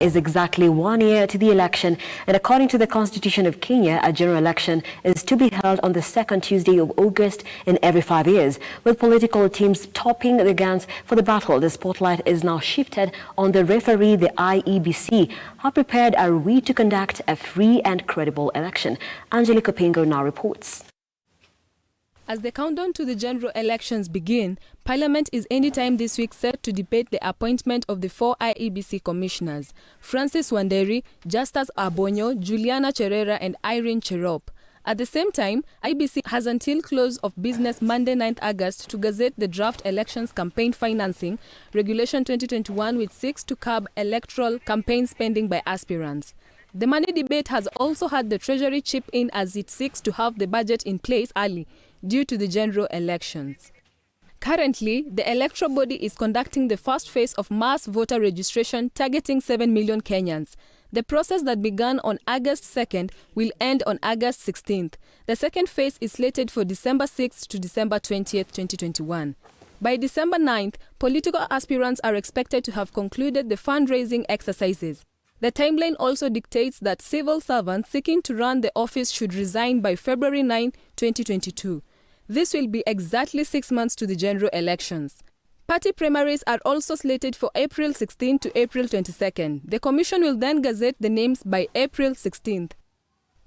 Is exactly 1 year to the election, and according to the Constitution of Kenya, a general election is to be held on the second Tuesday of August in every 5 years. With political teams topping the guns for the battle, the spotlight is now shifted on the referee, the IEBC. How prepared are we to conduct a free and credible election? Angelica Pingo now reports. As the countdown to the general elections begin, Parliament is anytime this week set to debate the appointment of the 4 IEBC commissioners: Francis Wanderi, Justus Abonyo, Juliana Cherera and Irene Cherop. At the same time, IEBC has until close of business Monday 9th August to gazette the draft elections campaign financing Regulation 2021, which seeks to curb electoral campaign spending by aspirants. The money debate has also had the Treasury chip in as it seeks to have the budget in place early due to the general elections. Currently, the electoral body is conducting the first phase of mass voter registration targeting 7 million Kenyans. The process that began on August 2nd will end on August 16th. The second phase is slated for December 6th to December 20th, 2021. By December 9th, political aspirants are expected to have concluded the fundraising exercises. The timeline also dictates that civil servants seeking to run the office should resign by February 9, 2022. This will be exactly 6 months to the general elections. Party primaries are also slated for April 16 to April 22nd. The commission will then gazette the names by April 16th.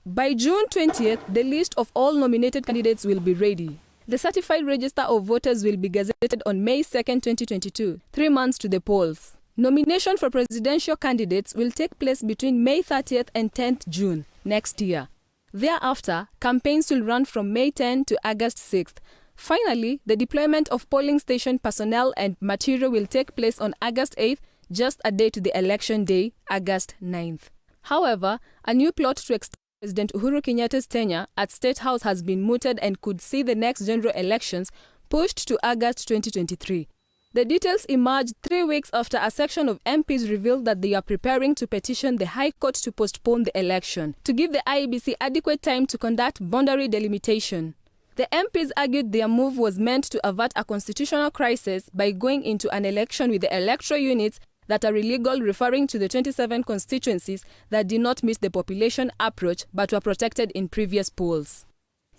By June 20th, the list of all nominated candidates will be ready. The certified register of voters will be gazetted on May 2, 2022, 3 months to the polls. Nomination for presidential candidates will take place between May 30th and 10th June next year. Thereafter, campaigns will run from May 10 to August 6th. Finally, the deployment of polling station personnel and material will take place on August 8th, just a day to the election day, August 9th. However, a new plot to extend President Uhuru Kenyatta's tenure at State House has been mooted and could see the next general elections pushed to August 2023. The details emerged 3 weeks after a section of MPs revealed that they are preparing to petition the High Court to postpone the election, to give the IEBC adequate time to conduct boundary delimitation. The MPs argued their move was meant to avert a constitutional crisis by going into an election with the electoral units that are illegal, referring to the 27 constituencies that did not meet the population approach but were protected in previous polls.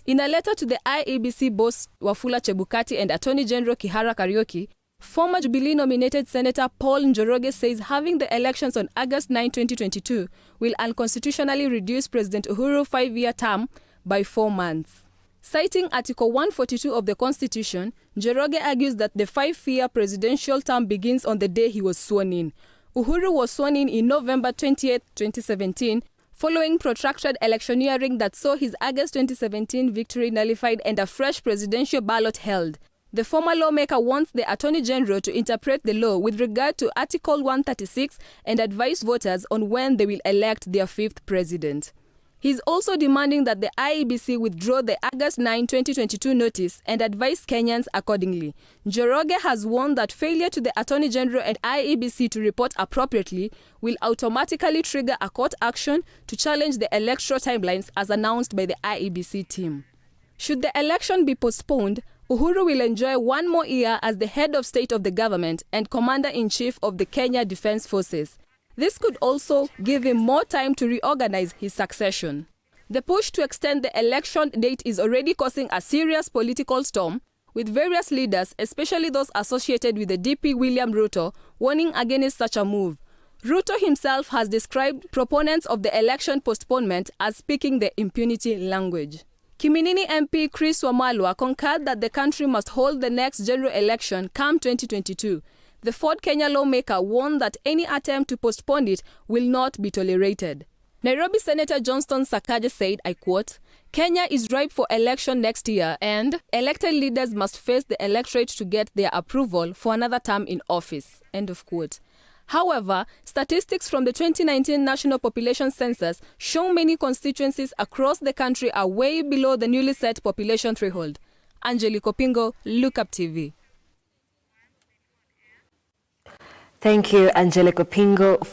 In a letter to the IEBC boss Wafula Chebukati and Attorney General Kihara Kariuki, former Jubilee-nominated Senator Paul Njoroge says having the elections on August 9, 2022 will unconstitutionally reduce President Uhuru's 5-year term by 4 months. Citing Article 142 of the Constitution, Njoroge argues that the 5-year presidential term begins on the day he was sworn in. Uhuru was sworn in November 28, 2017, following protracted electioneering that saw his August 2017 victory nullified and a fresh presidential ballot held. The former lawmaker wants the Attorney General to interpret the law with regard to Article 136 and advise voters on when they will elect their 5th president. He is also demanding that the IEBC withdraw the August 9, 2022 notice and advise Kenyans accordingly. Njoroge has warned that failure to the Attorney General and IEBC to report appropriately will automatically trigger a court action to challenge the electoral timelines as announced by the IEBC team. Should the election be postponed, Uhuru will enjoy 1 more year as the head of state of the government and commander-in-chief of the Kenya Defense Forces. This could also give him more time to reorganize his succession. The push to extend the election date is already causing a serious political storm, with various leaders, especially those associated with the DP William Ruto, warning against such a move. Ruto himself has described proponents of the election postponement as speaking the impunity language. Kiminini MP Chris Wamalwa concurred that the country must hold the next general election come 2022. The Ford Kenya lawmaker warned that any attempt to postpone it will not be tolerated. Nairobi Senator Johnston Sakaja said, I quote, "Kenya is ripe for election next year and elected leaders must face the electorate to get their approval for another term in office." End of quote. However, statistics from the 2019 National Population Census show many constituencies across the country are way below the newly set population threshold. Angelica Pingo, Lookup TV. Thank you, Angelica Pingo.